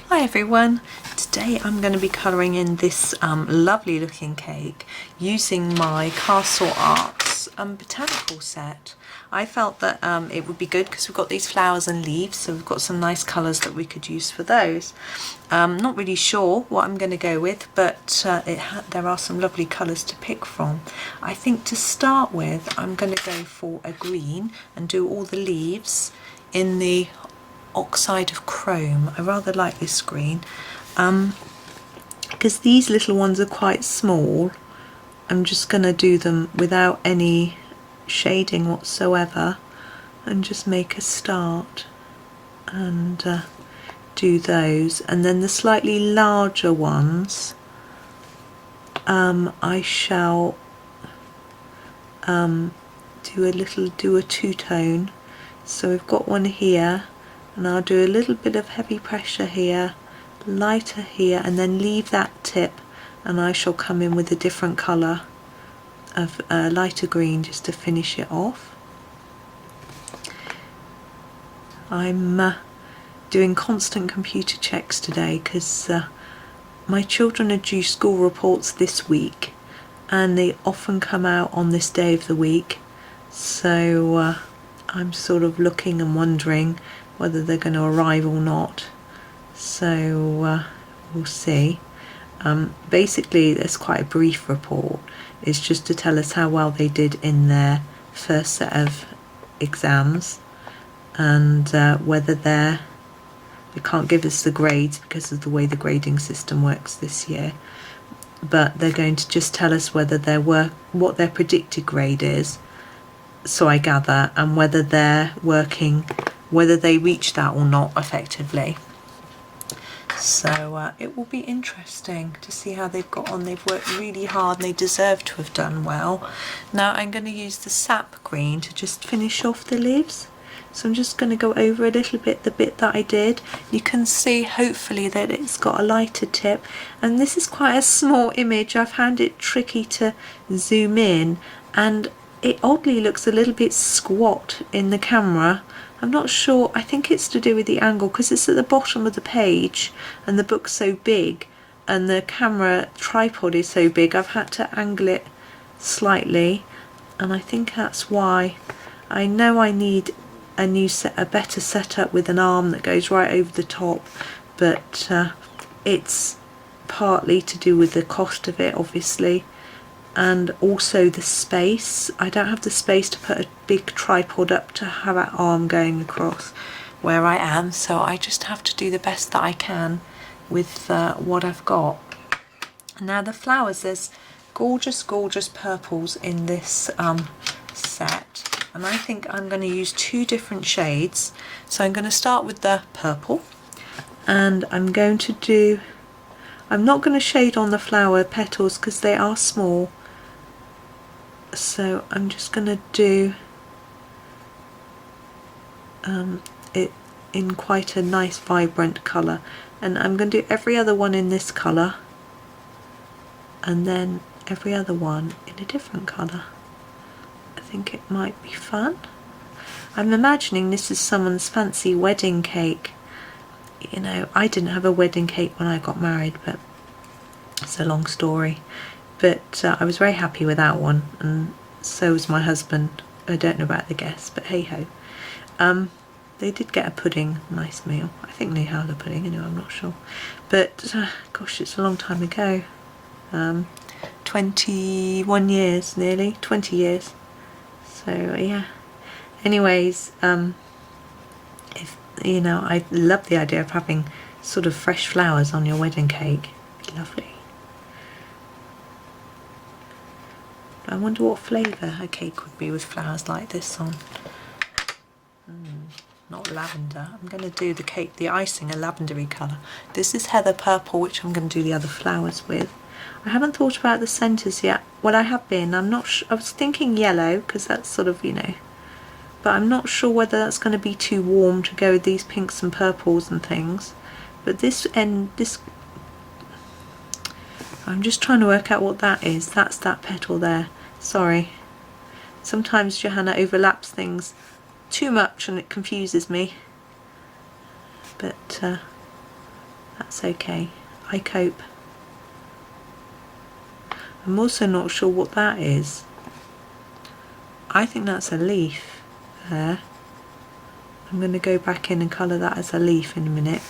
Hi everyone, today I'm going to be colouring in this lovely looking cake using my Castle Arts Botanical set. I felt that it would be good because we've got these flowers and leaves, so we've got some nice colours that we could use for those. Not really sure what I'm going to go with, but there are some lovely colours to pick from. I think to start with I'm going to go for a green and do all the leaves in the Oxide of Chrome. I rather like this green because these little ones are quite small. I'm just going to do them without any shading whatsoever and just make a start and do those, and then the slightly larger ones I shall do a two-tone. So we've got one here, and I'll do a little bit of heavy pressure here, lighter here, and then leave that tip, and I shall come in with a different colour of lighter green just to finish it off. I'm doing constant computer checks today because my children are due school reports this week, and they often come out on this day of the week, so I'm sort of looking and wondering whether they're going to arrive or not, so we'll see. Basically there's quite a brief report. It's just to tell us how well they did in their first set of exams, and whether they can't give us the grades because of the way the grading system works this year, but they're going to just tell us whether what their predicted grade is, so I gather, and whether they're working, whether they reach that or not effectively. So it will be interesting to see how they've got on. They've worked really hard and they deserve to have done well. Now I'm going to use the Sap Green to just finish off the leaves. So I'm just going to go over a little bit the bit that I did. You can see hopefully that it's got a lighter tip, and this is quite a small image. I found it tricky to zoom in, and it oddly looks a little bit squat in the camera. I'm not sure, I think it's to do with the angle because it's at the bottom of the page and the book's so big and the camera tripod is so big. I've had to angle it slightly, and I think that's why. I know I need a better setup with an arm that goes right over the top, but it's partly to do with the cost of it obviously, and also the space. I don't have the space to put a big tripod up to have that arm going across where I am, so I just have to do the best that I can with what I've got. Now the flowers, there's gorgeous purples in this set, and I think I'm going to use two different shades. So I'm going to start with the purple, and I'm not going to shade on the flower petals because they are small. So I'm just going to do it in quite a nice vibrant colour, and I'm going to do every other one in this colour and then every other one in a different colour. I think it might be fun. I'm imagining this is someone's fancy wedding cake. You know, I didn't have a wedding cake when I got married, but it's a long story. But I was very happy with that one, and so was my husband. I don't know about the guests, but hey ho. They did get a pudding, nice meal. I think they had a pudding anyway, I'm not sure. But gosh, it's a long time ago. 21 years, nearly 20 years. So yeah. Anyways, if you know, I love the idea of having sort of fresh flowers on your wedding cake. It'd be lovely. I wonder what flavour a cake would be with flowers like this on. Not lavender. I'm going to do the icing a lavendery colour. This is heather purple, which I'm going to do the other flowers with. I haven't thought about the centres yet. Well, I have been. I'm not sure. I was thinking yellow because that's sort of, you know, but I'm not sure whether that's going to be too warm to go with these pinks and purples and things. But I'm just trying to work out what that is. That's that petal there. Sorry. Sometimes Johanna overlaps things too much and it confuses me. But That's okay, I cope. I'm also not sure what that is. I think that's a leaf there. I'm going to go back in and colour that as a leaf in a minute.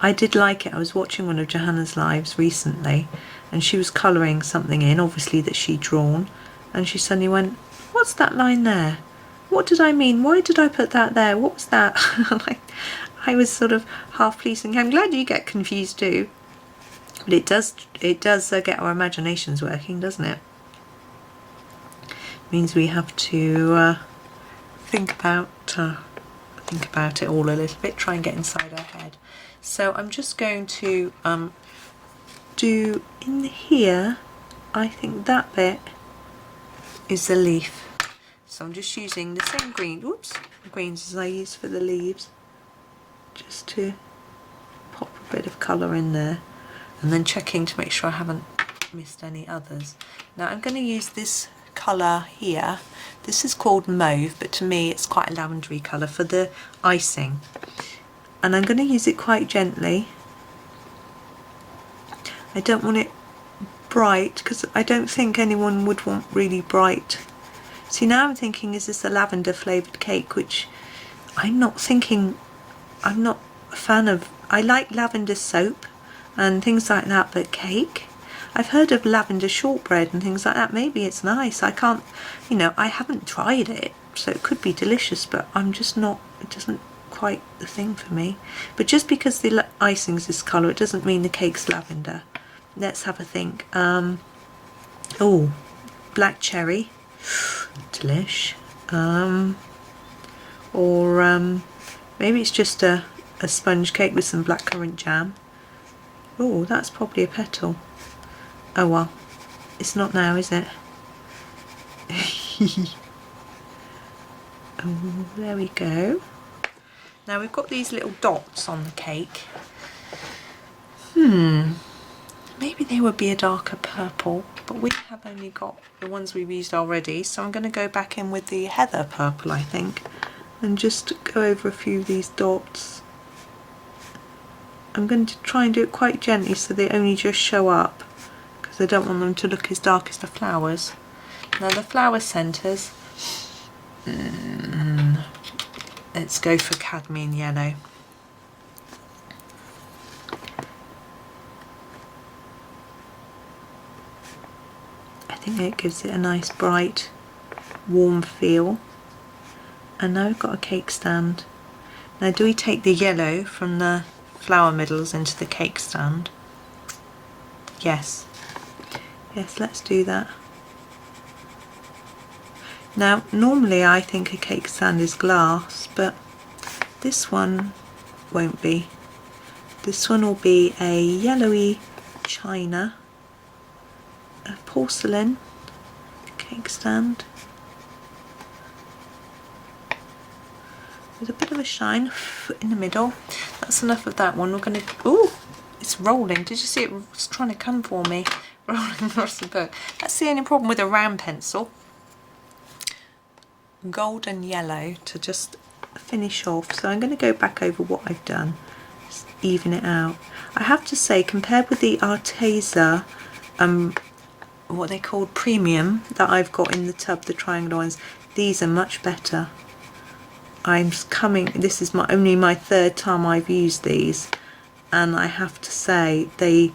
I did like it. I was watching one of Johanna's lives recently and she was colouring something in, obviously that she'd drawn, and she suddenly went, what's that line there? What did I mean? Why did I put that there? What was that? I was sort of half pleased thinking, I'm glad you get confused too. But it does get our imaginations working, doesn't it? Means we have to think about it all a little bit, try and get inside our head. So I'm just going to do in here, I think that bit is the leaf. So I'm just using the same greens as I used for the leaves, just to pop a bit of colour in there, and then checking to make sure I haven't missed any others. Now I'm going to use this colour here. This is called Mauve, but to me it's quite a lavendery colour for the icing, and I'm going to use it quite gently. I don't want it bright because I don't think anyone would want really bright. See, now I'm thinking, is this a lavender flavoured cake, which I'm not a fan of. I like lavender soap and things like that, but cake, I've heard of lavender shortbread and things like that. Maybe it's nice. I can't, you know, I haven't tried it, so it could be delicious, but I'm just not, it doesn't quite the thing for me. But just because the icing's this colour, it doesn't mean the cake's lavender. Let's have a think. Oh, black cherry, delish. Or maybe it's just a sponge cake with some blackcurrant jam. Oh, that's probably a petal. Oh well, it's not now, is it? Oh, there we go. Now we've got these little dots on the cake. Maybe they would be a darker purple, but we have only got the ones we've used already, so I'm going to go back in with the heather purple, I think, and just go over a few of these dots. I'm going to try and do it quite gently so they only just show up, because I don't want them to look as dark as the flowers. Now the flower centres, let's go for Cadmium Yellow. I think it gives it a nice bright warm feel. And now we've got a cake stand. Now do we take the yellow from the flower middles into the cake stand? Yes, let's do that. Now normally I think a cake stand is glass, but this one won't be. This one will be a yellowy china, a porcelain cake stand with a bit of a shine in the middle. That's enough of that one. We're going to, ooh, it's rolling. Did you see it? It's trying to come for me, rolling across the book. That's the only problem with a round pencil. Golden yellow to just finish off. So I'm going to go back over what I've done, just even it out. I have to say, compared with the Arteza what they called premium that I've got in the tub, the triangle ones, these are much better. This is only my third time I've used these, and I have to say they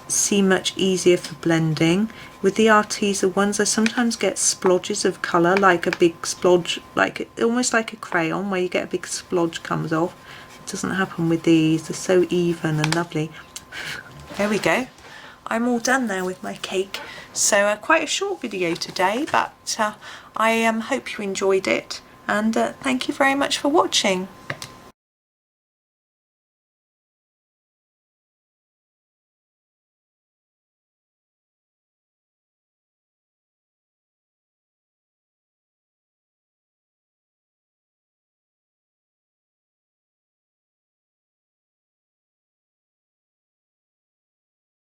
seem much easier for blending. With the Arteza ones, I sometimes get splodges of colour, like a big splodge, almost like a crayon where you get a big splodge comes off. It doesn't happen with these. They're so even and lovely. There we go. I'm all done now with my cake. So quite a short video today, but I hope you enjoyed it, and thank you very much for watching.